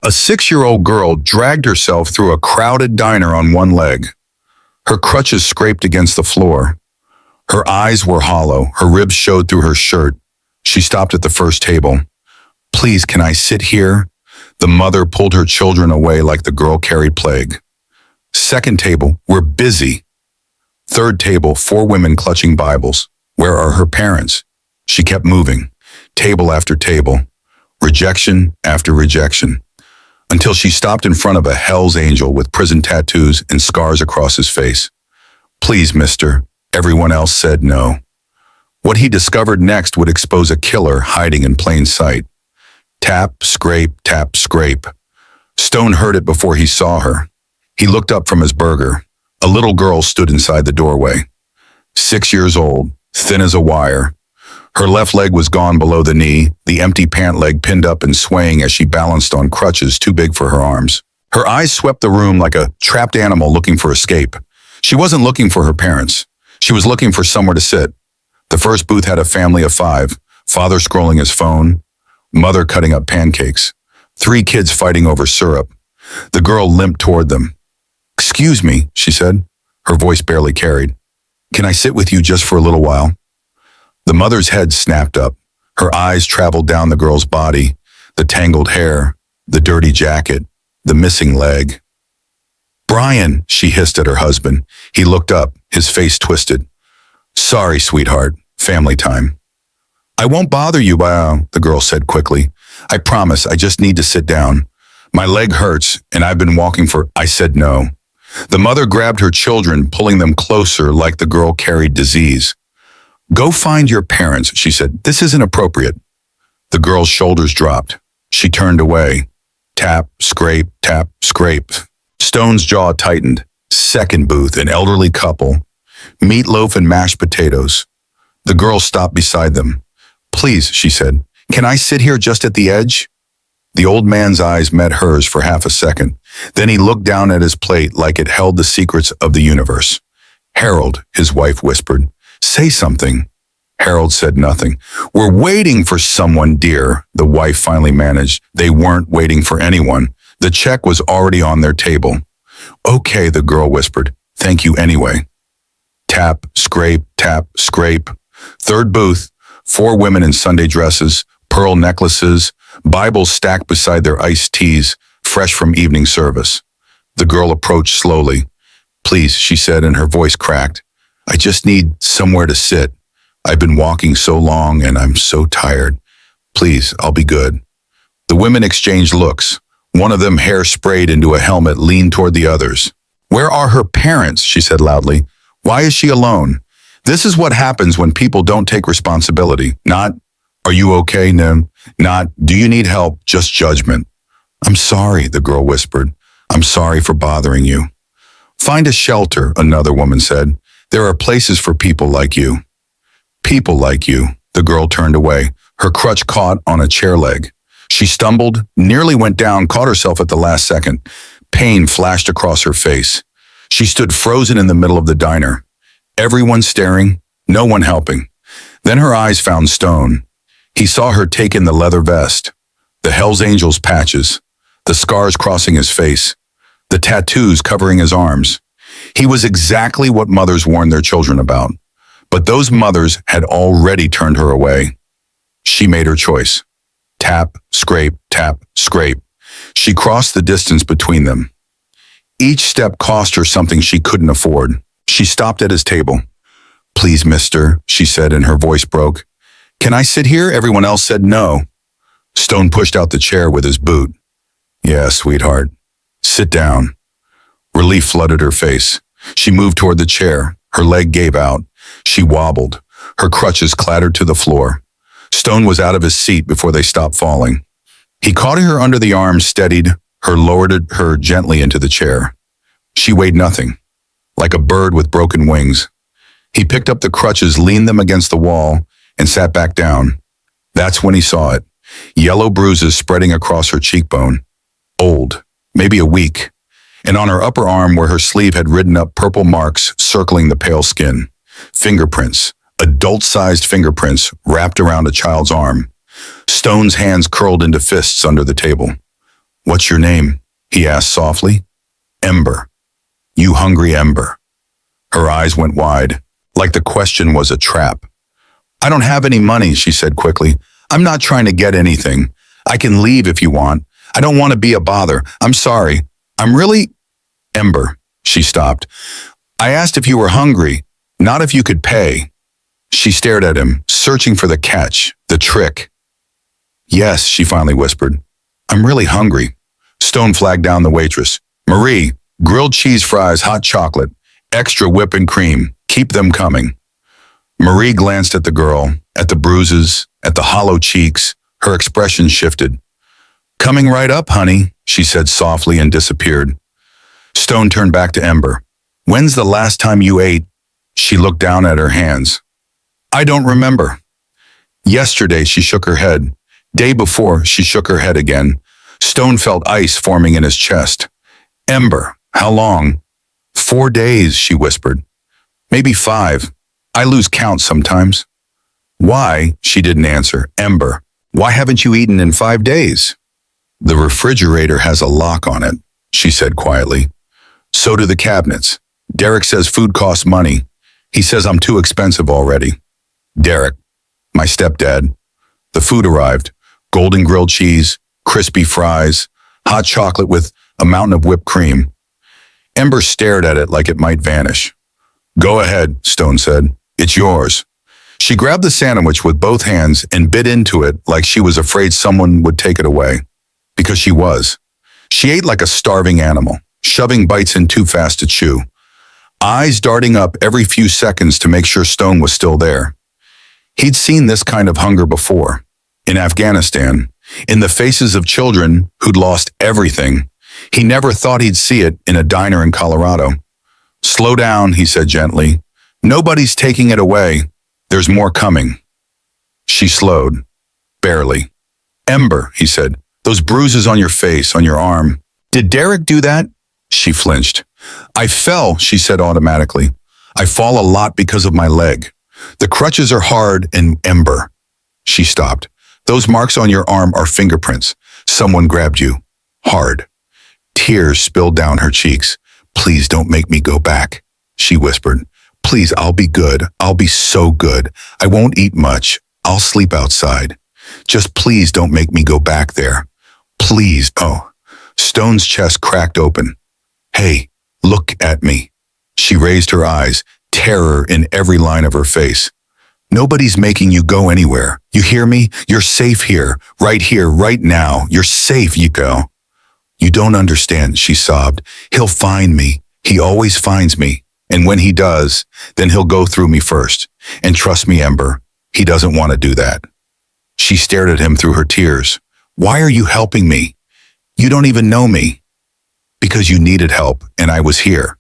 A 6-year-old girl dragged herself through a crowded diner on one leg. Her crutches scraped against the floor. Her eyes were hollow. Her ribs showed through her shirt. She stopped at the first table. "Please, can I sit here?" The mother pulled her children away like the girl carried plague. Second table, "We're busy." Third table, 4 women clutching Bibles. "Where are her parents?" She kept moving, table after table, rejection after rejection, until she stopped in front of a Hell's Angel with prison tattoos and scars across his face. "Please, mister." Everyone else said no. What he discovered next would expose a killer hiding in plain sight. Tap, scrape, tap, scrape. Stone heard it before he saw her. He looked up from his burger. A little girl stood inside the doorway. 6 years old, thin as a wire. Her left leg was gone below the knee, the empty pant leg pinned up and swaying as she balanced on crutches too big for her arms. Her eyes swept the room like a trapped animal looking for escape. She wasn't looking for her parents. She was looking for somewhere to sit. The first booth had a family of 5, father scrolling his phone, mother cutting up pancakes, 3 kids fighting over syrup. The girl limped toward them. "Excuse me," she said, her voice barely carried. "Can I sit with you just for a little while?" The mother's head snapped up. Her eyes traveled down the girl's body, the tangled hair, the dirty jacket, the missing leg. "Brian," she hissed at her husband. He looked up, his face twisted. "Sorry, sweetheart. Family time." "I won't bother you," the girl said quickly. "I promise, I just need to sit down. My leg hurts, and I've been walking for—" I said no. The mother grabbed her children, pulling them closer like the girl carried disease. "Go find your parents," she said. "This isn't appropriate." The girl's shoulders dropped. She turned away. Tap, scrape, tap, scrape. Stone's jaw tightened. Second booth, an elderly couple. Meatloaf and mashed potatoes. The girl stopped beside them. "Please," she said, "can I sit here just at the edge?" The old man's eyes met hers for half a second. Then he looked down at his plate like it held the secrets of the universe. "Harold," his wife whispered, "say something." Harold said nothing. "We're waiting for someone, dear," the wife finally managed. They weren't waiting for anyone. The check was already on their table. "Okay," the girl whispered. "Thank you anyway." Tap, scrape, tap, scrape. Third booth, 4 women in Sunday dresses, pearl necklaces, Bibles stacked beside their iced teas, fresh from evening service. The girl approached slowly. "Please," she said, and her voice cracked. "I just need somewhere to sit. I've been walking so long and I'm so tired. Please, I'll be good." The women exchanged looks. One of them, hair sprayed into a helmet, leaned toward the others. "Where are her parents?" she said loudly. "Why is she alone?" This is what happens when people don't take responsibility. Not, "Are you okay?" No. Not, "Do you need help?" Just judgment. "I'm sorry," the girl whispered. "I'm sorry for bothering you." "Find a shelter," another woman said. "There are places for people like you." "People like you." The girl turned away. Her crutch caught on a chair leg. She stumbled, nearly went down, caught herself at the last second. Pain flashed across her face. She stood frozen in the middle of the diner. Everyone staring, no one helping. Then her eyes found Stone. He saw her take in the leather vest, the Hell's Angels patches, the scars crossing his face, the tattoos covering his arms. He was exactly what mothers warned their children about. But those mothers had already turned her away. She made her choice. Tap, scrape, tap, scrape. She crossed the distance between them. Each step cost her something she couldn't afford. She stopped at his table. "Please, mister," she said, and her voice broke. "Can I sit here?" Everyone else said no. Stone pushed out the chair with his boot. "Yeah, sweetheart. Sit down." Relief flooded her face. She moved toward the chair. Her leg gave out. She wobbled. Her crutches clattered to the floor. Stone was out of his seat before they stopped falling. He caught her under the arm, steadied her, lowered her gently into the chair. She weighed nothing, like a bird with broken wings. He picked up the crutches, leaned them against the wall, and sat back down. That's when he saw it. Yellow bruises spreading across her cheekbone. Old, maybe a week. And on her upper arm where her sleeve had ridden up, purple marks circling the pale skin. Fingerprints, adult-sized fingerprints wrapped around a child's arm. Stone's hands curled into fists under the table. What's your name? He asked softly. Ember. You hungry Ember. Her eyes went wide, like the question was a trap. I don't have any money, she said quickly. I'm not trying to get anything. I can leave if you want. I don't want to be a bother. I'm sorry. I'm really... Ember. She stopped. I asked if you were hungry, not if you could pay. She stared at him, searching for the catch, the trick. Yes, she finally whispered. I'm really hungry. Stone flagged down the waitress. Marie, grilled cheese fries, hot chocolate, extra whipping cream. Keep them coming. Marie glanced at the girl, at the bruises, at the hollow cheeks. Her expression shifted. Coming right up, honey, she said softly and disappeared. Stone turned back to Ember. When's the last time you ate? She looked down at her hands. I don't remember. Yesterday, she shook her head. Day before, she shook her head again. Stone felt ice forming in his chest. Ember, how long? 4 days, she whispered. Maybe 5. I lose count sometimes. Why? She didn't answer. Ember, why haven't you eaten in 5 days? The refrigerator has a lock on it, she said quietly. So do the cabinets. Derek says food costs money. He says I'm too expensive already. Derek, my stepdad. The food arrived. Golden grilled cheese, crispy fries, hot chocolate with a mountain of whipped cream. Ember stared at it like it might vanish. Go ahead, Stone said. It's yours. She grabbed the sandwich with both hands and bit into it like she was afraid someone would take it away. Because she was. She ate like a starving animal, shoving bites in too fast to chew. Eyes darting up every few seconds to make sure Stone was still there. He'd seen this kind of hunger before. In Afghanistan, in the faces of children who'd lost everything. He never thought he'd see it in a diner in Colorado. Slow down, he said gently. Nobody's taking it away. There's more coming. She slowed. Barely. Ember, he said, those bruises on your face, on your arm. Did Derek do that? She flinched. I fell, she said automatically. I fall a lot because of my leg. The crutches are hard and Ember. She stopped. Those marks on your arm are fingerprints. Someone grabbed you. Hard. Tears spilled down her cheeks. Please don't make me go back, she whispered. Please, I'll be good. I'll be so good. I won't eat much. I'll sleep outside. Just please don't make me go back there. Please. Oh. Stone's chest cracked open. Hey, look at me. She raised her eyes, terror in every line of her face. Nobody's making you go anywhere. You hear me? You're safe here, right now. You're safe, you go. You don't understand, she sobbed. He'll find me. He always finds me. And when he does, then he'll go through me first. And trust me, Ember, he doesn't want to do that. She stared at him through her tears. Why are you helping me? You don't even know me. Because you needed help, and I was here.